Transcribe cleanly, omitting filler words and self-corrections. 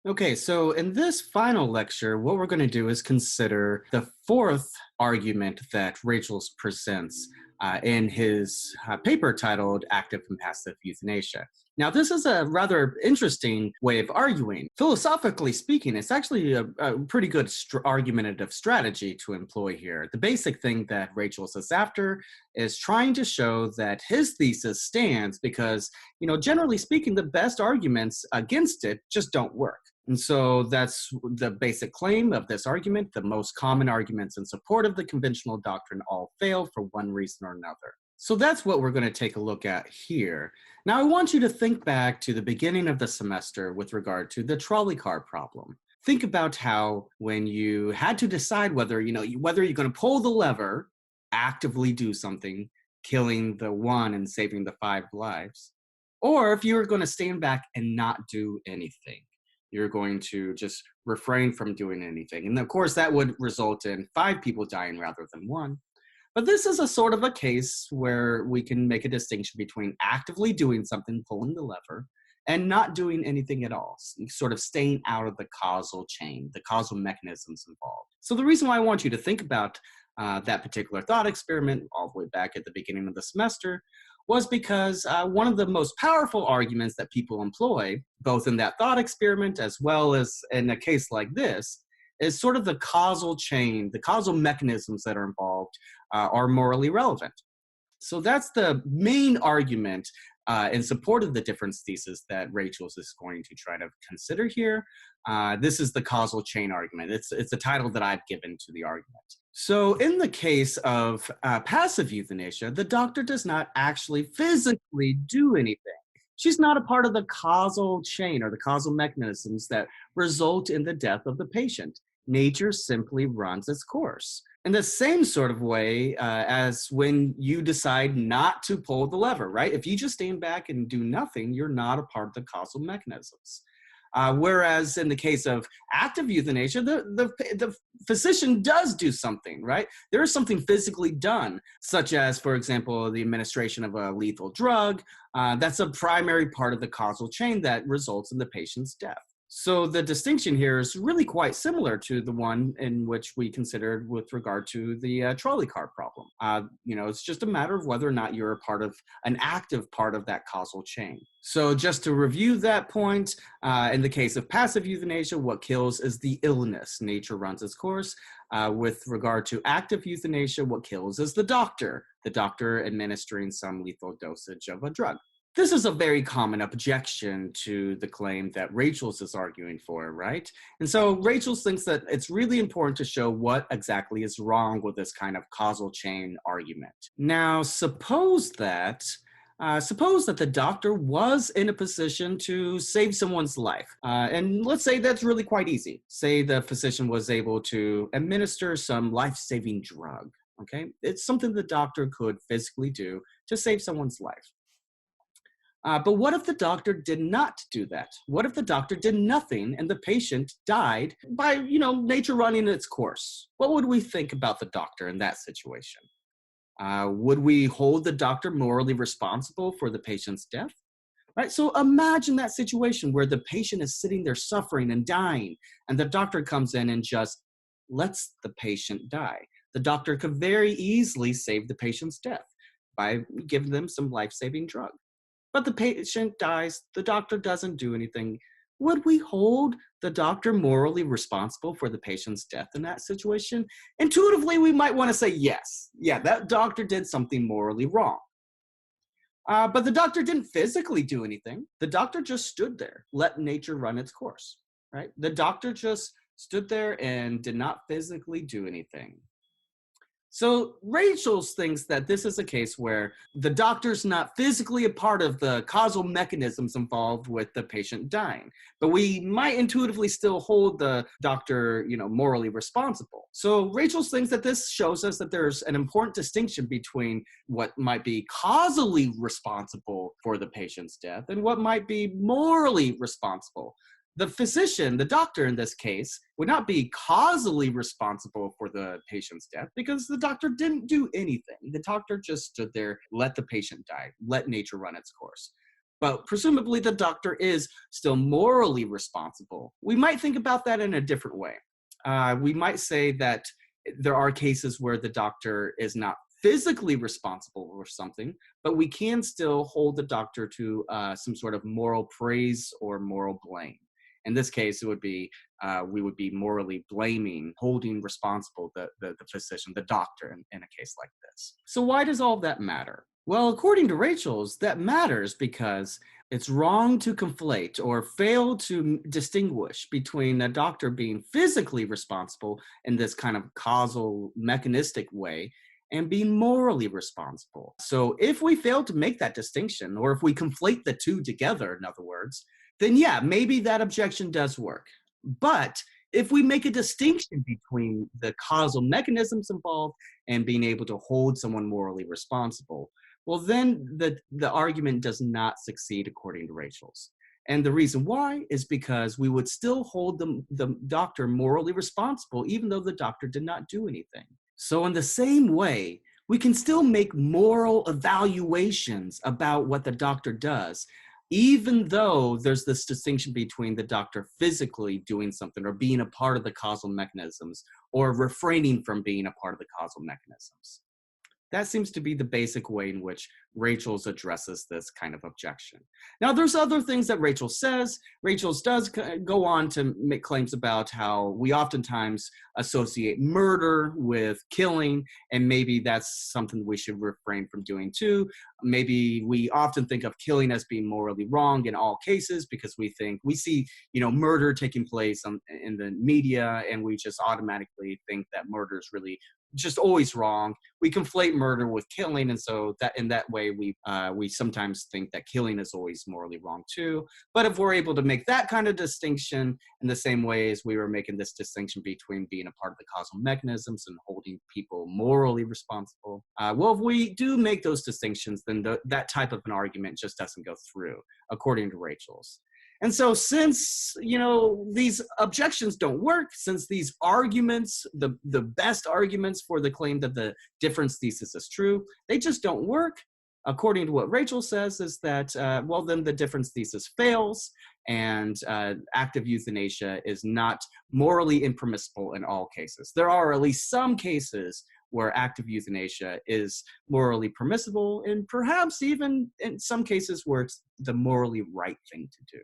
Okay, so in this final lecture, what we're going to do is consider the fourth argument that Rachel presents in his paper titled Active and Passive Euthanasia. Now, this is a rather interesting way of arguing. Philosophically speaking, it's actually a pretty good argumentative strategy to employ here. The basic thing that Rachel is after is trying to show that his thesis stands because, generally speaking, the best arguments against it just don't work. And so that's the basic claim of this argument. The most common arguments in support of the conventional doctrine all fail for one reason or another. So that's what we're going to take a look at here. Now, I want you to think back to the beginning of the semester with regard to the trolley car problem. Think about how when you had to decide whether you're going to pull the lever, actively do something, killing the one and saving the five lives, or if you were going to stand back and not do anything. You're going to just refrain from doing anything. And of course, that would result in five people dying rather than one. But this is a sort of a case where we can make a distinction between actively doing something, pulling the lever, and not doing anything at all, sort of staying out of the causal chain, the causal mechanisms involved. So the reason why I want you to think about that particular thought experiment all the way back at the beginning of the semester was because one of the most powerful arguments that people employ, both in that thought experiment as well as in a case like this, is sort of the causal chain, the causal mechanisms that are involved are morally relevant. So that's the main argument in support of the difference thesis that Rachel's is going to try to consider here. This is the causal chain argument. It's the title that I've given to the argument. So in the case of passive euthanasia, the doctor does not actually physically do anything. She's not a part of the causal chain or the causal mechanisms that result in the death of the patient. Nature simply runs its course in the same sort of way as when you decide not to pull the lever, right? If you just stand back and do nothing, you're not a part of the causal mechanisms. Whereas in the case of active euthanasia, the physician does do something, right? There is something physically done, such as, for example, the administration of a lethal drug. That's a primary part of the causal chain that results in the patient's death. So the distinction here is really quite similar to the one in which we considered with regard to the trolley car problem. It's just a matter of whether or not you're a part of an active part of that causal chain. So just to review that point, in the case of passive euthanasia, what kills is the illness. Nature runs its course. With regard to active euthanasia, what kills is the doctor administering some lethal dosage of a drug. This is a very common objection to the claim that Rachel's is arguing for, right? And so Rachel's thinks that it's really important to show what exactly is wrong with this kind of causal chain argument. Now, suppose that the doctor was in a position to save someone's life. And let's say that's really quite easy. Say the physician was able to administer some life-saving drug, okay? It's something the doctor could physically do to save someone's life. But what if the doctor did not do that? What if the doctor did nothing and the patient died by, nature running its course? What would we think about the doctor in that situation? Would we hold the doctor morally responsible for the patient's death? Right? So imagine that situation where the patient is sitting there suffering and dying, and the doctor comes in and just lets the patient die. The doctor could very easily save the patient's death by giving them some life-saving drug. But the patient dies, the doctor doesn't do anything. Would we hold the doctor morally responsible for the patient's death in that situation? Intuitively, we might want to say yes. Yeah, that doctor did something morally wrong. But the doctor didn't physically do anything. The doctor just stood there, let nature run its course, right? The doctor just stood there and did not physically do anything. So Rachel's thinks that this is a case where the doctor's not physically a part of the causal mechanisms involved with the patient dying, but we might intuitively still hold the doctor, morally responsible. So Rachel's thinks that this shows us that there's an important distinction between what might be causally responsible for the patient's death and what might be morally responsible. The physician, the doctor in this case, would not be causally responsible for the patient's death because the doctor didn't do anything. The doctor just stood there, let the patient die, let nature run its course. but presumably the doctor is still morally responsible. We might think about that in a different way. We might say that there are cases where the doctor is not physically responsible for something, but we can still hold the doctor to some sort of moral praise or moral blame. In this case, it would be we would be morally blaming, holding responsible the physician, the doctor, in a case like this. So why does all of that matter? Well, according to Rachel's, that matters because it's wrong to conflate or fail to distinguish between a doctor being physically responsible in this kind of causal mechanistic way and being morally responsible. So if we fail to make that distinction, or if we conflate the two together, in other words, then yeah, maybe that objection does work. But if we make a distinction between the causal mechanisms involved and being able to hold someone morally responsible, well, then the argument does not succeed according to Rachel's. And the reason why is because we would still hold the doctor morally responsible, even though the doctor did not do anything. So in the same way, we can still make moral evaluations about what the doctor does, even though there's this distinction between the doctor physically doing something or being a part of the causal mechanisms or refraining from being a part of the causal mechanisms. That seems to be the basic way in which Rachel's addresses this kind of objection. Now, there's other things that Rachel says. Rachel's does go on to make claims about how we oftentimes associate murder with killing, and maybe that's something we should refrain from doing too. Maybe we often think of killing as being morally wrong in all cases because we see, murder taking place in the media, and we just automatically think that murder is really just always wrong. We conflate murder with killing, and so that in that way we sometimes think that killing is always morally wrong too. But if we're able to make that kind of distinction in the same way as we were making this distinction between being a part of the causal mechanisms and holding people morally responsible, well, if we do make those distinctions, then that type of an argument just doesn't go through, according to Rachel's. And so since, these objections don't work, since these arguments, the best arguments for the claim that the difference thesis is true, they just don't work, according to what Rachel says, is that, then the difference thesis fails, and active euthanasia is not morally impermissible in all cases. There are at least some cases where active euthanasia is morally permissible, and perhaps even in some cases where it's the morally right thing to do.